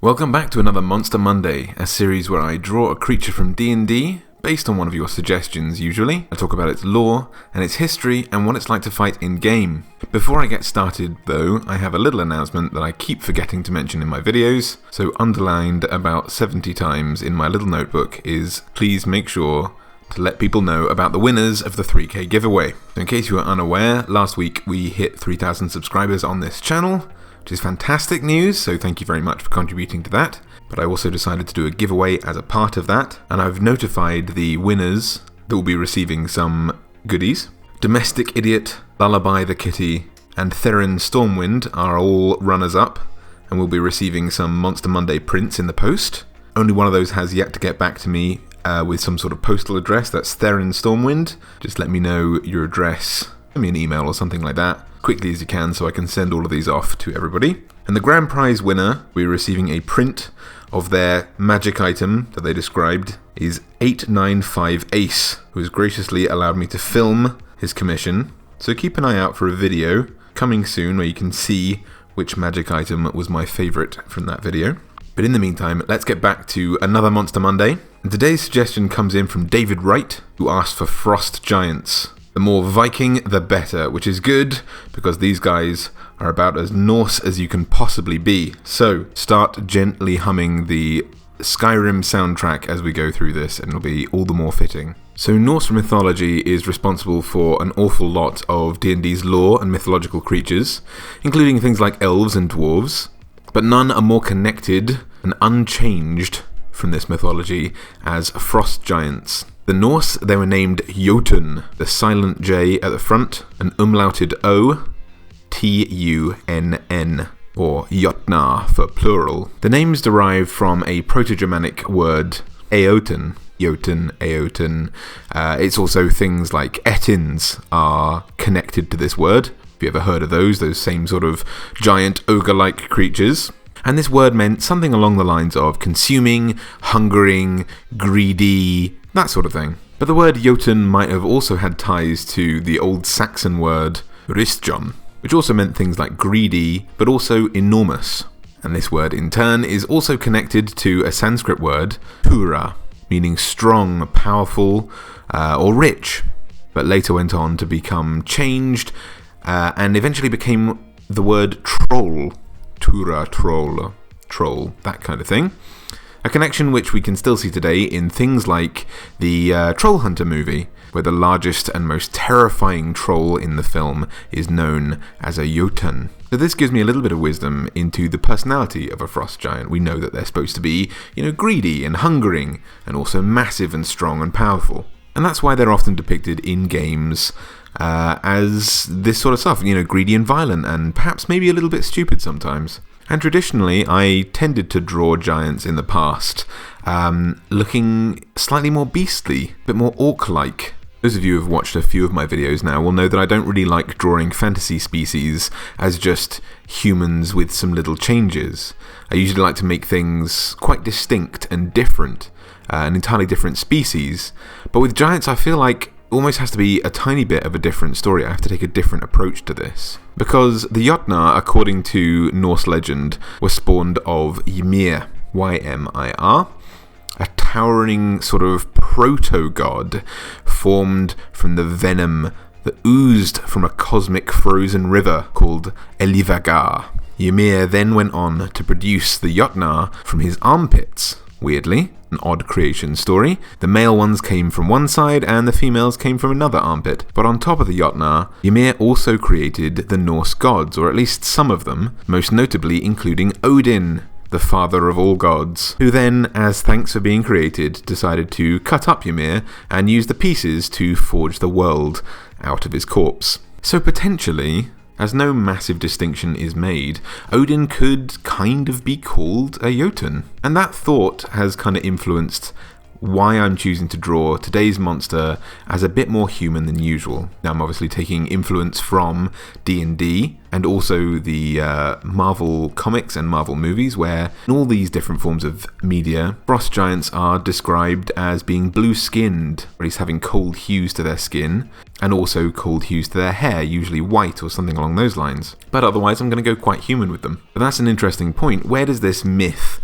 Welcome back to another Monster Monday, a series where I draw a creature from D&D, based on one of your suggestions usually. I talk about its lore and its history and what it's like to fight in-game. Before I get started though, I have a little announcement that I keep forgetting to mention in my videos, so underlined about 70 times in my little notebook is please make sure to let people know about the winners of the 3K giveaway. So in case you are unaware, last week we hit 3,000 subscribers on this channel, which is fantastic news, so thank you very much for contributing to that. But I also decided to do a giveaway as a part of that, and I've notified the winners that will be receiving some goodies. Domestic Idiot, Lullaby the Kitty, and Theron Stormwind are all runners-up, and will be receiving some Monster Monday prints in the post. Only one of those has yet to get back to me with some sort of postal address. That's Theron Stormwind. Just let me know your address, send me an email or something like that, quickly as you can, so I can send all of these off to everybody. And the grand prize winner, we're receiving a print of their magic item that they described, is 895 Ace, who has graciously allowed me to film his commission. So keep an eye out for a video coming soon where you can see which magic item was my favourite from that video. But in the meantime, let's get back to another Monster Monday. And today's suggestion comes in from David Wright, who asked for Frost Giants. The more Viking, the better, which is good because these guys are about as Norse as you can possibly be. So start gently humming the Skyrim soundtrack as we go through this, and it'll be all the more fitting. So Norse mythology is responsible for an awful lot of D&D's lore and mythological creatures, including things like elves and dwarves, but none are more connected and unchanged from this mythology as frost giants. The Norse, they were named Jotun, the silent J at the front, an umlauted O, T-U-N-N, or Jotnar for plural. The names derive from a Proto-Germanic word, Eoten, Jotun, Eoten. It's also things like Ettins are connected to this word. Have you ever heard of those same sort of giant ogre-like creatures? And this word meant something along the lines of consuming, hungering, greedy, that sort of thing. But the word Jotun might have also had ties to the old Saxon word Ristjon, which also meant things like greedy, but also enormous. And this word in turn is also connected to a Sanskrit word, pura, meaning strong, powerful, or rich, but later went on to become changed, and eventually became the word troll. Tura, troll, that kind of thing. A connection which we can still see today in things like the Troll Hunter movie, where the largest and most terrifying troll in the film is known as a Jotun. So this gives me a little bit of wisdom into the personality of a frost giant. We know that they're supposed to be, greedy and hungering, and also massive and strong and powerful. And that's why they're often depicted in games as this sort of stuff, greedy and violent, and perhaps maybe a little bit stupid sometimes. And traditionally, I tended to draw giants in the past, looking slightly more beastly, a bit more orc-like. Those of you who have watched a few of my videos now will know that I don't really like drawing fantasy species as just humans with some little changes. I usually like to make things quite distinct and different, an entirely different species. But with giants, I feel like almost has to be a tiny bit of a different story. I have to take a different approach to this. Because the Jotnar, according to Norse legend, were spawned of Ymir, Y-M-I-R, a towering sort of proto-god formed from the venom that oozed from a cosmic frozen river called Elivagar. Ymir then went on to produce the Jotnar from his armpits, weirdly. An odd creation story. The male ones came from one side and the females came from another armpit. But on top of the Jotnar, Ymir also created the Norse gods, or at least some of them, most notably including Odin, the father of all gods, who then, as thanks for being created, decided to cut up Ymir and use the pieces to forge the world out of his corpse. So potentially, as no massive distinction is made, Odin could kind of be called a Jotun. And that thought has kind of influenced why I'm choosing to draw today's monster as a bit more human than usual. Now, I'm obviously taking influence from D&D and also the Marvel comics and Marvel movies, where in all these different forms of media, frost giants are described as being blue-skinned, or at least having cold hues to their skin, and also cold hues to their hair, usually white or something along those lines. But otherwise, I'm going to go quite human with them. But that's an interesting point. Where does this myth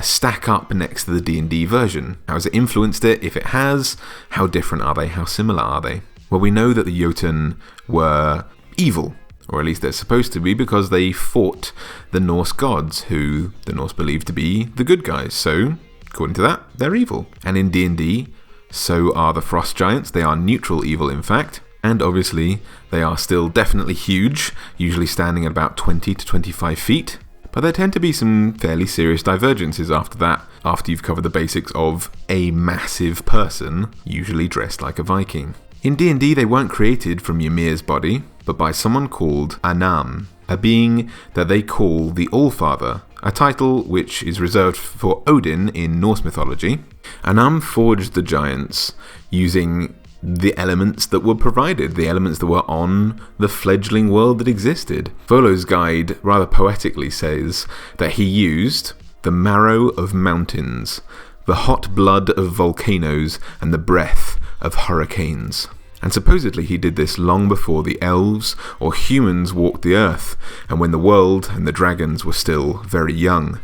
stack up next to the D&D version? How has it influenced it? If it has, how different are they? How similar are they? Well, we know that the Jotun were evil, or at least they're supposed to be, because they fought the Norse gods, who the Norse believed to be the good guys. So, according to that, they're evil. And in D&D, so are the frost giants. They are neutral evil, in fact. And obviously, they are still definitely huge, usually standing at about 20 to 25 feet. But there tend to be some fairly serious divergences after that, after you've covered the basics of a massive person, usually dressed like a Viking. In D&D, they weren't created from Ymir's body, but by someone called Anam, a being that they call the Allfather, a title which is reserved for Odin in Norse mythology. Anam forged the giants using the elements that were provided, the elements that were on the fledgling world that existed. Volo's guide rather poetically says that he used the marrow of mountains, the hot blood of volcanoes, and the breath of hurricanes. And supposedly he did this long before the elves or humans walked the earth, and when the world and the dragons were still very young.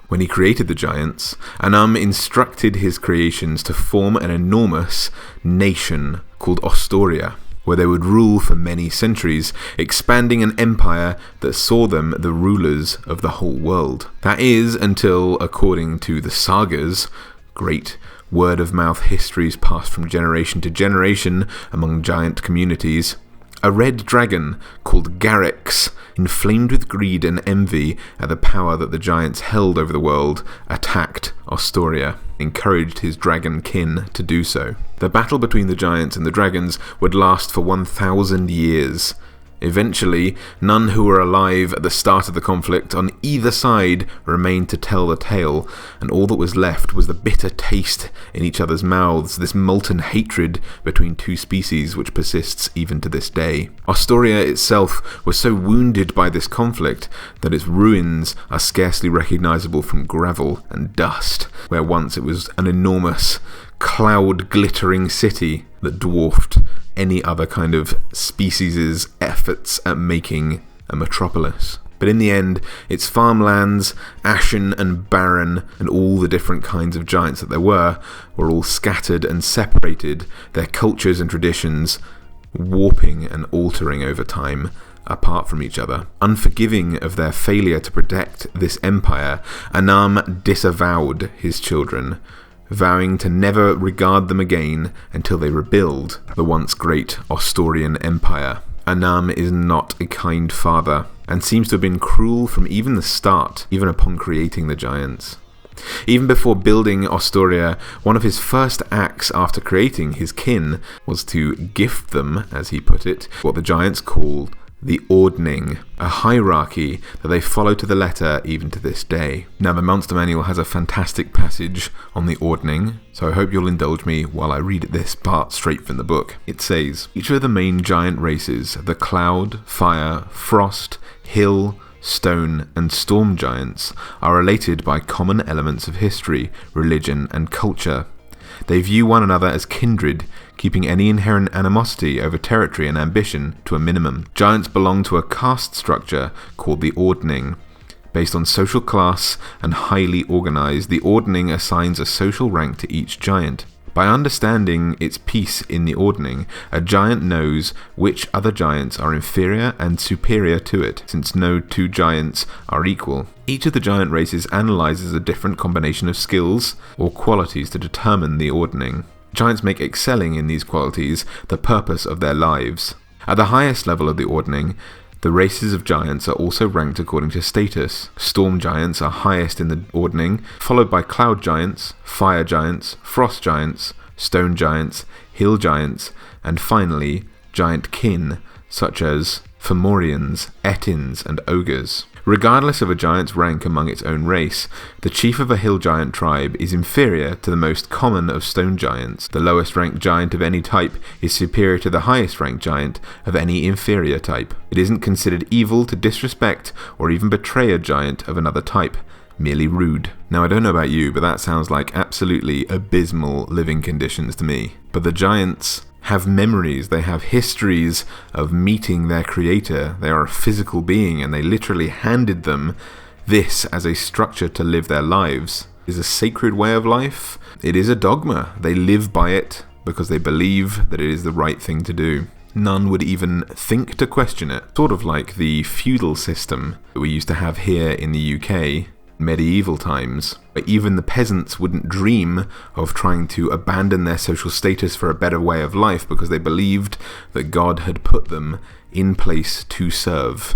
When he created the giants, Anam instructed his creations to form an enormous nation called Ostoria, where they would rule for many centuries, expanding an empire that saw them the rulers of the whole world. That is, until, according to the sagas, great word-of-mouth histories passed from generation to generation among giant communities, a red dragon called Garrix, inflamed with greed and envy at the power that the giants held over the world, attacked Ostoria, encouraged his dragon kin to do so. The battle between the giants and the dragons would last for 1,000 years. Eventually, none who were alive at the start of the conflict on either side remained to tell the tale, and all that was left was the bitter taste in each other's mouths, this molten hatred between two species which persists even to this day. Ostoria itself was so wounded by this conflict that its ruins are scarcely recognizable from gravel and dust, where once it was an enormous, cloud-glittering city that dwarfed any other kind of species' efforts at making a metropolis. But in the end, its farmlands, ashen and barren, and all the different kinds of giants that there were all scattered and separated, their cultures and traditions warping and altering over time, apart from each other. Unforgiving of their failure to protect this empire, Anam disavowed his children, vowing to never regard them again until they rebuild the once great Ostorian Empire. Anam is not a kind father, and seems to have been cruel from even the start, even upon creating the giants. Even before building Ostoria, one of his first acts after creating his kin was to gift them, as he put it, what the giants call the ordning, a hierarchy that they follow to the letter even to this day. Now, the Monster Manual has a fantastic passage on the ordning, so I hope you'll indulge me while I read this part straight from the book. It says, each of the main giant races, the cloud, fire, frost, hill, stone, and storm giants, are related by common elements of history, religion, and culture. They view one another as kindred, keeping any inherent animosity over territory and ambition to a minimum. Giants belong to a caste structure called the ordning. Based on social class and highly organized, the ordning assigns a social rank to each giant. By understanding its piece in the ordning, a giant knows which other giants are inferior and superior to it, since no two giants are equal. Each of the giant races analyzes a different combination of skills or qualities to determine the ordning. Giants make excelling in these qualities the purpose of their lives. At the highest level of the ordning, the races of giants are also ranked according to status. Storm giants are highest in the ordning, followed by cloud giants, fire giants, frost giants, stone giants, hill giants, and finally, giant kin, such as Fomorians, Ettins, and ogres. Regardless of a giant's rank among its own race, the chief of a hill giant tribe is inferior to the most common of stone giants. The lowest ranked giant of any type is superior to the highest ranked giant of any inferior type. It isn't considered evil to disrespect or even betray a giant of another type. Merely rude. Now, I don't know about you, but that sounds like absolutely abysmal living conditions to me. But the giants have memories, they have histories of meeting their creator. They are a physical being, and they literally handed them this as a structure to live their lives. It is a sacred way of life. It is a dogma. They live by it because they believe that it is the right thing to do. None would even think to question it. Sort of like the feudal system that we used to have here in the UK. Medieval times, where even the peasants wouldn't dream of trying to abandon their social status for a better way of life because they believed that God had put them in place to serve.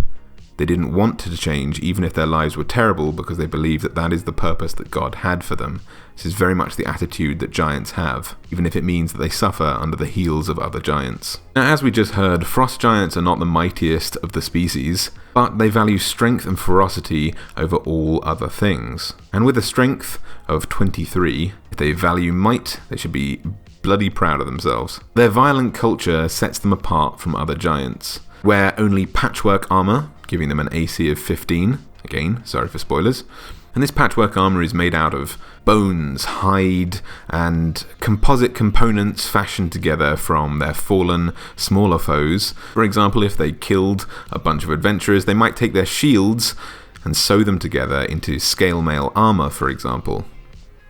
They didn't want to change even if their lives were terrible because they believed that that is the purpose that God had for them. This is very much the attitude that giants have, even if it means that they suffer under the heels of other giants. Now, as we just heard, frost giants are not the mightiest of the species, but they value strength and ferocity over all other things. And with a strength of 23, if they value might, they should be bloody proud of themselves. Their violent culture sets them apart from other giants. Wear only patchwork armor, giving them an AC of 15. Again, sorry for spoilers. And this patchwork armor is made out of bones, hide, and composite components fashioned together from their fallen, smaller foes. For example, if they killed a bunch of adventurers, they might take their shields and sew them together into scale mail armor, for example.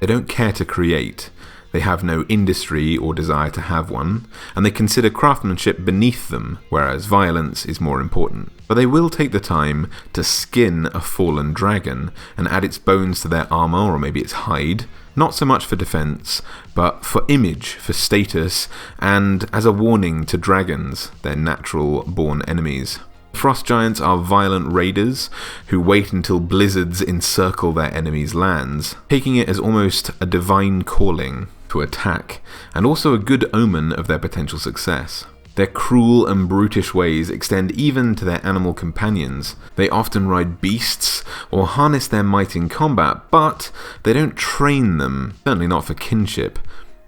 They don't care to create. They have no industry or desire to have one, and they consider craftsmanship beneath them, whereas violence is more important. But they will take the time to skin a fallen dragon and add its bones to their armor, or maybe its hide, not so much for defense, but for image, for status, and as a warning to dragons, their natural-born enemies. Frost giants are violent raiders who wait until blizzards encircle their enemies' lands, taking it as almost a divine calling to attack, and also a good omen of their potential success. Their cruel and brutish ways extend even to their animal companions. They often ride beasts or harness their might in combat, but they don't train them, certainly not for kinship,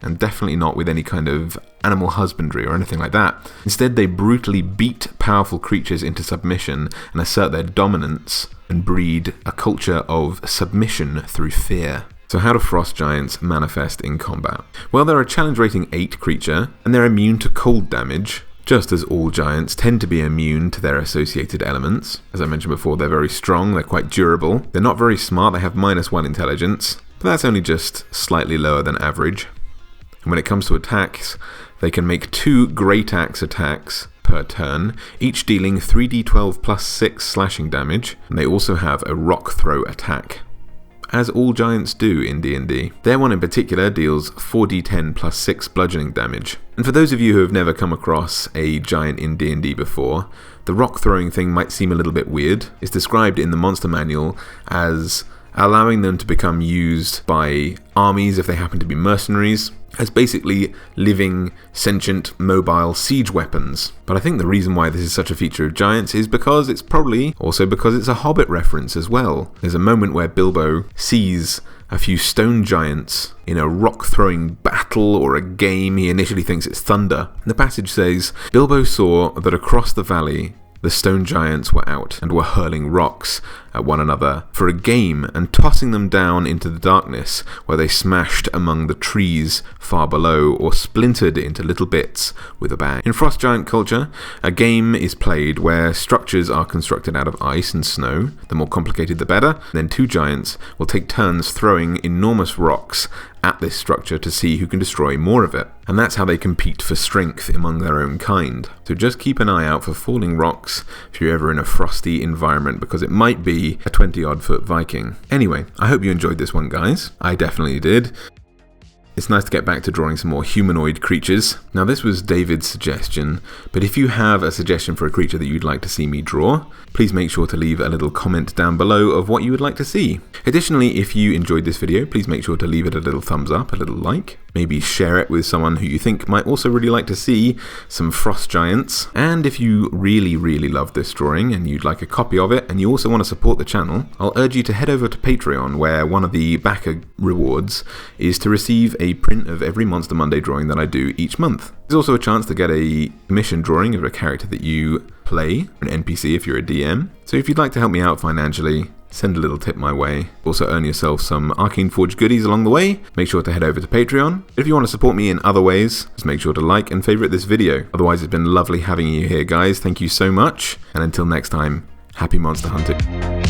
and definitely not with any kind of animal husbandry or anything like that. Instead, they brutally beat powerful creatures into submission and assert their dominance and breed a culture of submission through fear. So how do frost giants manifest in combat? Well, they're a challenge rating 8 creature, and they're immune to cold damage, just as all giants tend to be immune to their associated elements. As I mentioned before, they're very strong, they're quite durable. They're not very smart, they have -1 intelligence, but that's only just slightly lower than average. And when it comes to attacks, they can make 2 Great Axe attacks per turn, each dealing 3d12 plus 6 slashing damage, and they also have a rock throw attack, as all giants do in D&D. Their one in particular deals 4d10 plus 6 bludgeoning damage. And for those of you who have never come across a giant in D&D before, the rock throwing thing might seem a little bit weird. It's described in the monster manual as allowing them to become used by armies if they happen to be mercenaries, as basically living, sentient, mobile siege weapons. But I think the reason why this is such a feature of giants is because it's probably also because it's a Hobbit reference as well. There's a moment where Bilbo sees a few stone giants in a rock-throwing battle or a game. He initially thinks it's thunder. And the passage says, Bilbo saw that across the valley the stone giants were out and were hurling rocks at one another for a game and tossing them down into the darkness, where they smashed among the trees far below or splintered into little bits with a bang. In frost giant culture, a game is played where structures are constructed out of ice and snow. The more complicated the better. Then 2 giants will take turns throwing enormous rocks at this structure to see who can destroy more of it. And that's how they compete for strength among their own kind. So just keep an eye out for falling rocks if you're ever in a frosty environment, because it might be a 20-odd foot Viking. Anyway, I hope you enjoyed this one, guys. I definitely did. It's nice to get back to drawing some more humanoid creatures. Now, this was David's suggestion, but if you have a suggestion for a creature that you'd like to see me draw, please make sure to leave a little comment down below of what you would like to see. Additionally, if you enjoyed this video, please make sure to leave it a little thumbs up, a little like. maybe share it with someone who you think might also really like to see some frost giants. And if you really love this drawing and you'd like a copy of it and you also want to support the channel, I'll urge you to head over to Patreon, where one of the backer rewards is to receive a print of every Monster Monday drawing that I do each month. There's also a chance to get a commissioned drawing of a character that you play, an NPC if you're a DM. So if you'd like to help me out financially, send a little tip my way. Also earn yourself some Arcane Forge goodies along the way. Make sure to head over to Patreon. If you want to support me in other ways, just make sure to like and favourite this video. Otherwise, it's been lovely having you here, guys. Thank you so much. And until next time, happy monster hunting.